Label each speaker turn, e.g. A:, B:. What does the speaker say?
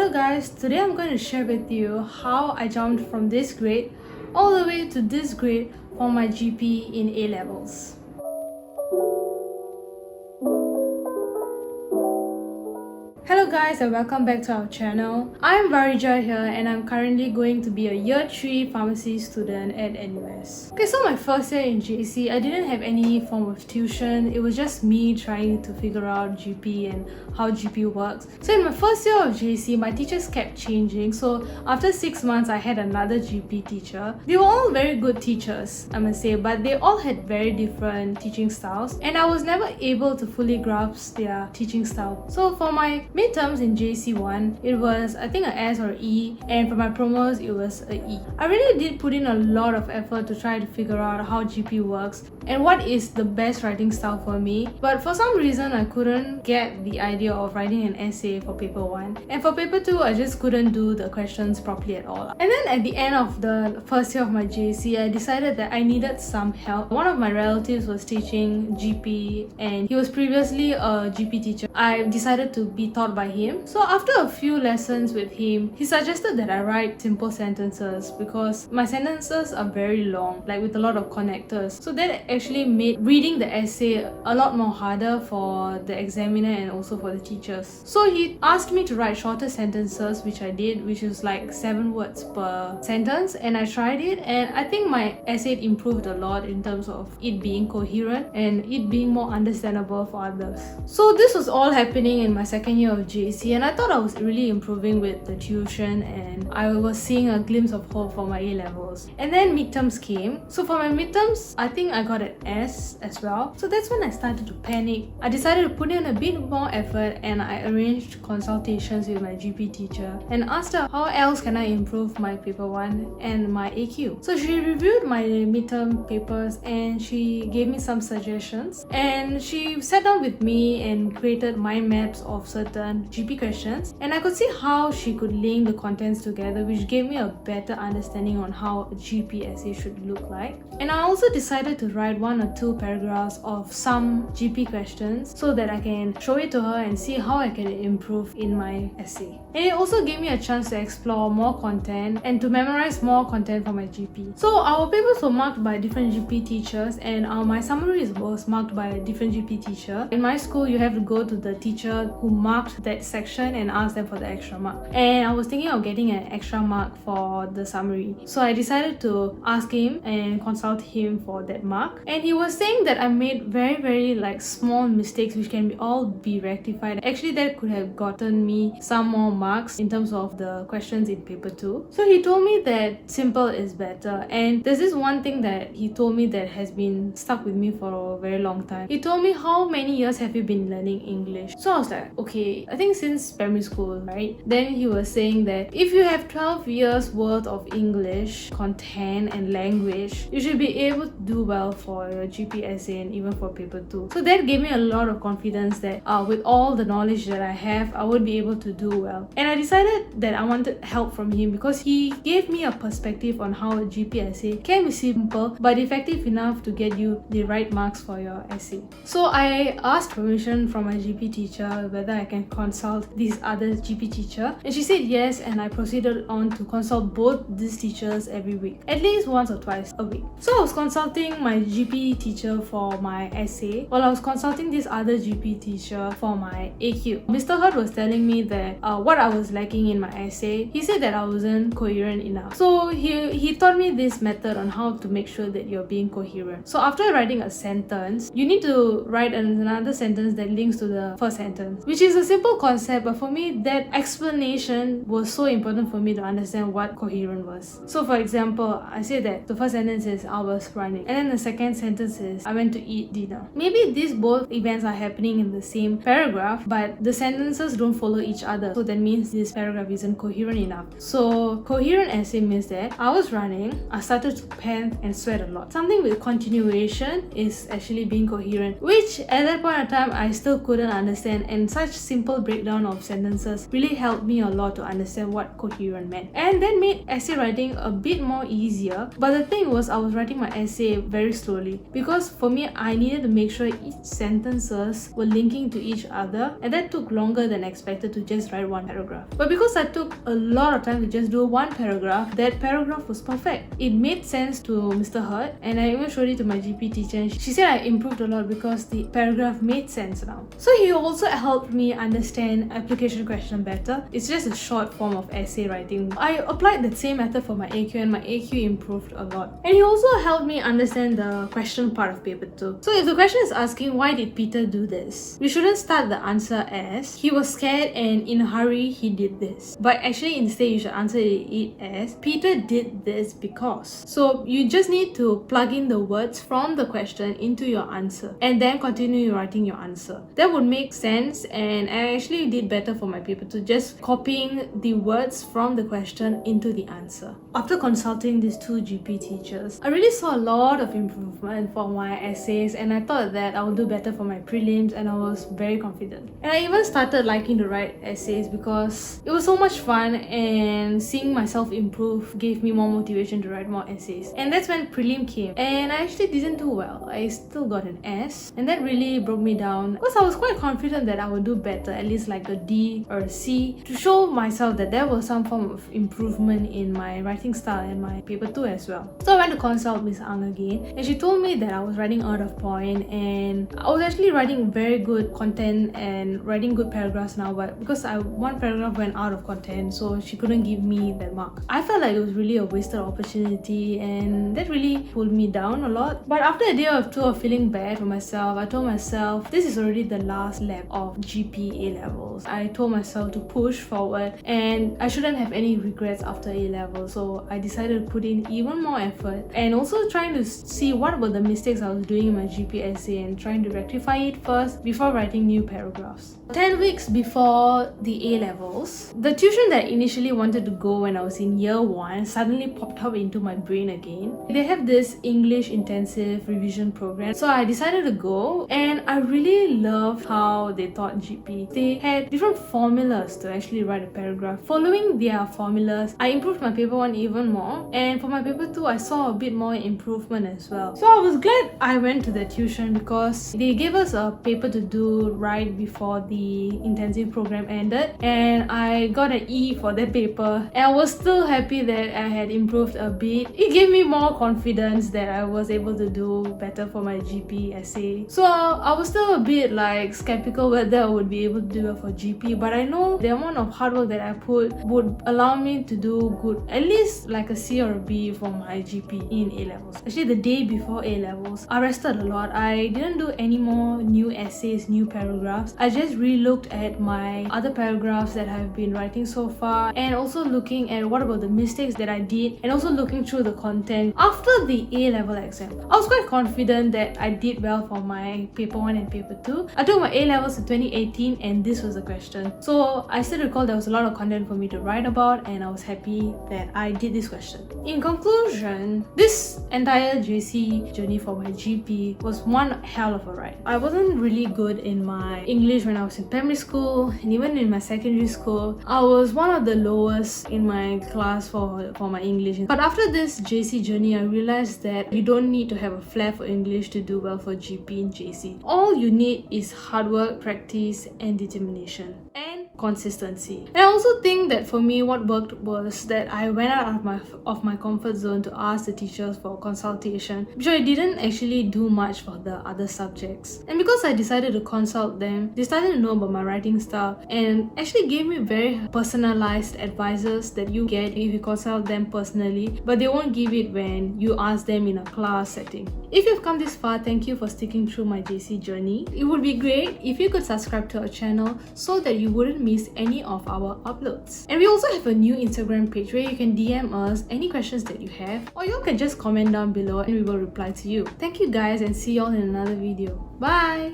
A: Hello guys, today I'm going to share with you how I jumped from this grade all the way to this grade for my GP in A levels. Hello guys and welcome back to our channel. I'm Varija here and I'm currently going to be a year 3 pharmacy student at NUS. Okay, so my first year in JC, I didn't have any form of tuition. It was just me trying to figure out GP and how GP works. So in my first year of JC, my teachers kept changing. So after 6 months, I had another GP teacher. They were all very good teachers, I must say, but they all had very different teaching styles and I was never able to fully grasp their teaching style. So for my midterms in JC1, it was I think a S or E, and for my promos it was a E. I really did put in a lot of effort to try to figure out how GP works and what is the best writing style for me, but for some reason I couldn't get the idea of writing an essay for paper 1, and for paper 2 I just couldn't do the questions properly at all. And then at the end of the first year of my JC, I decided that I needed some help. One of my relatives was teaching GP and he was previously a GP teacher. I decided to be taught by him. So after a few lessons with him, he suggested that I write simple sentences because my sentences are very long, like with a lot of connectors. So that actually made reading the essay a lot more harder for the examiner and also for the teachers. So he asked me to write shorter sentences, which I did, which was like 7 words per sentence, and I tried it and I think my essay improved a lot in terms of it being coherent and it being more understandable for others. So this was all happening in my second year of JC and I thought I was really improving with the tuition and I was seeing a glimpse of hope for my A levels. And then midterms came. So for my midterms, I think I got an S as well. So that's when I started to panic. I decided to put in a bit more effort and I arranged consultations with my GP teacher and asked her how else can I improve my paper 1 and my AQ. So she reviewed my midterm papers and she gave me some suggestions and she sat down with me and created mind maps of certain GP questions, and I could see how she could link the contents together, which gave me a better understanding on how a GP essay should look like. And I also decided to write 1 or 2 paragraphs of some GP questions so that I can show it to her and see how I can improve in my essay. And it also gave me a chance to explore more content and to memorize more content for my GP. So our papers were marked by different GP teachers and my summaries was marked by a different GP teacher. In my school, you have to go to the teacher who marked that section and ask them for the extra mark. And I was thinking of getting an extra mark for the summary. So I decided to ask him and consult him for that mark. And he was saying that I made very like small mistakes which can all be rectified. Actually, that could have gotten me some more marks in terms of the questions in paper 2. So he told me that simple is better. And there's this one thing that he told me that has been stuck with me for a very long time. He told me, how many years have you been learning English? So I was like, okay, I think since primary school, right? Then he was saying that if you have 12 years worth of English content and language, you should be able to do well for your GP essay and even for paper 2. So that gave me a lot of confidence that with all the knowledge that I have, I would be able to do well. And I decided that I wanted help from him because he gave me a perspective on how a GP essay can be simple but effective enough to get you the right marks for your essay. So I asked permission from my GP teacher whether I can consult this other GP teacher, and she said yes, and I proceeded on to consult both these teachers every week, at least once or twice a week. So I was consulting my GP teacher for my essay while I was consulting this other GP teacher for my AQ. Mr. Hurt was telling me that what I was lacking in my essay. He said that I wasn't coherent enough. So he taught me this method on how to make sure that you're being coherent. So after writing a sentence, you need to write another sentence that links to the first sentence, which is a simple concept, but for me that explanation was so important for me to understand what coherent was. So for example, I say that the first sentence is I was running, and then the second sentence is I went to eat dinner. Maybe these both events are happening in the same paragraph, but the sentences don't follow each other, so that means this paragraph isn't coherent enough. So coherent essay means that I was running, I started to pant and sweat a lot. Something with continuation is actually being coherent, which at that point of time I still couldn't understand, and such simple breakdown of sentences really helped me a lot to understand what coherent meant, and then made essay writing a bit more easier. But the thing was, I was writing my essay very slowly slowly, because for me I needed to make sure each sentences were linking to each other, and that took longer than expected to just write one paragraph. But because I took a lot of time to just do one paragraph, that paragraph was perfect. It made sense to Mr. Hurt, and I even showed it to my GP teacher, and she said I improved a lot because the paragraph made sense now. So he also helped me understand application question better. It's just a short form of essay writing. I applied that same method for my AQ, and my AQ improved a lot. And he also helped me understand the question part of paper 2. So if the question is asking why did Peter do this, we shouldn't start the answer as he was scared and in a hurry he did this, but actually instead you should answer it as Peter did this because. So you just need to plug in the words from the question into your answer and then continue writing your answer. That would make sense, and I actually did better for my paper 2, just copying the words from the question into the answer. After consulting these two GP teachers, I really saw a lot of improvement for my essays, and I thought that I would do better for my prelims, and I was very confident. And I even started liking to write essays because it was so much fun, and seeing myself improve gave me more motivation to write more essays. And that's when prelim came, and I actually didn't do well. I still got an S, and that really broke me down because I was quite confident that I would do better, at least like a D or a C, to show myself that there was some form of improvement in my writing style and my paper 2 as well. So I went to consult Miss Ang again, and she told me that I was writing out of point, and I was actually writing very good content and writing good paragraphs now, but because one paragraph went out of content, so she couldn't give me that mark. I felt like it was really a wasted opportunity, and that really pulled me down a lot. But after a day or two of feeling bad for myself, I told myself this is already the last lap of GP A-levels. I told myself to push forward, and I shouldn't have any regrets after A-levels, so I decided to put in even more effort and also trying to see what were the mistakes I was doing in my GP essay and trying to rectify it first before writing new paragraphs. 10 weeks before the A-levels, the tuition that I initially wanted to go when I was in year 1 suddenly popped up into my brain again. They have this English intensive revision program, so I decided to go, and I really loved how they taught GP. They had different formulas to actually write a paragraph. Following their formulas, I improved my paper 1 even more, and for my paper 2 I saw a bit more improvement as well. So I was glad I went to the tuition because they gave us a paper to do right before the intensive program ended, and I got an E for that paper, and I was still happy that I had improved a bit. It gave me more confidence that I was able to do better for my GP essay. So I was still a bit like skeptical whether I would be able to do it for GP, but I know the amount of hard work that I put would allow me to do good, at least like a C or a B for my GP in A-levels. Actually, the day before A-levels, I rested a lot. I didn't do any more new essays, new paragraphs. I just re-looked at my other paragraphs that I've been writing so far, and also looking at what about the mistakes that I did, and also looking through the content. After the A-level exam, I was quite confident that I did well for my paper 1 and paper 2. I took my A-levels in 2018, and this was the question. So I still recall there was a lot of content for me to write about, and I was happy that I did this question. In conclusion, this entire JC journey for my GP was one hell of a ride. I wasn't really good in my English when I was in primary school, and even in my secondary school, I was one of the lowest in my class for my English. But after this JC journey, I realized that you don't need to have a flair for English to do well for GP in JC. All you need is hard work, practice, and determination. And consistency. And I also think that for me, what worked was that I went out of my comfort zone to ask the teachers for consultation, which I didn't actually do much for the other subjects. And because I decided to consult them, they started to know about my writing style and actually gave me very personalized advices that you get if you consult them personally, but they won't give it when you ask them in a class setting. If you've come this far, thank you for sticking through my JC journey. It would be great if you could subscribe to our channel so that you wouldn't miss any of our uploads. And we also have a new Instagram page where you can DM us any questions that you have, or you can just comment down below and we will reply to you. Thank you guys, and see you all in another video. Bye!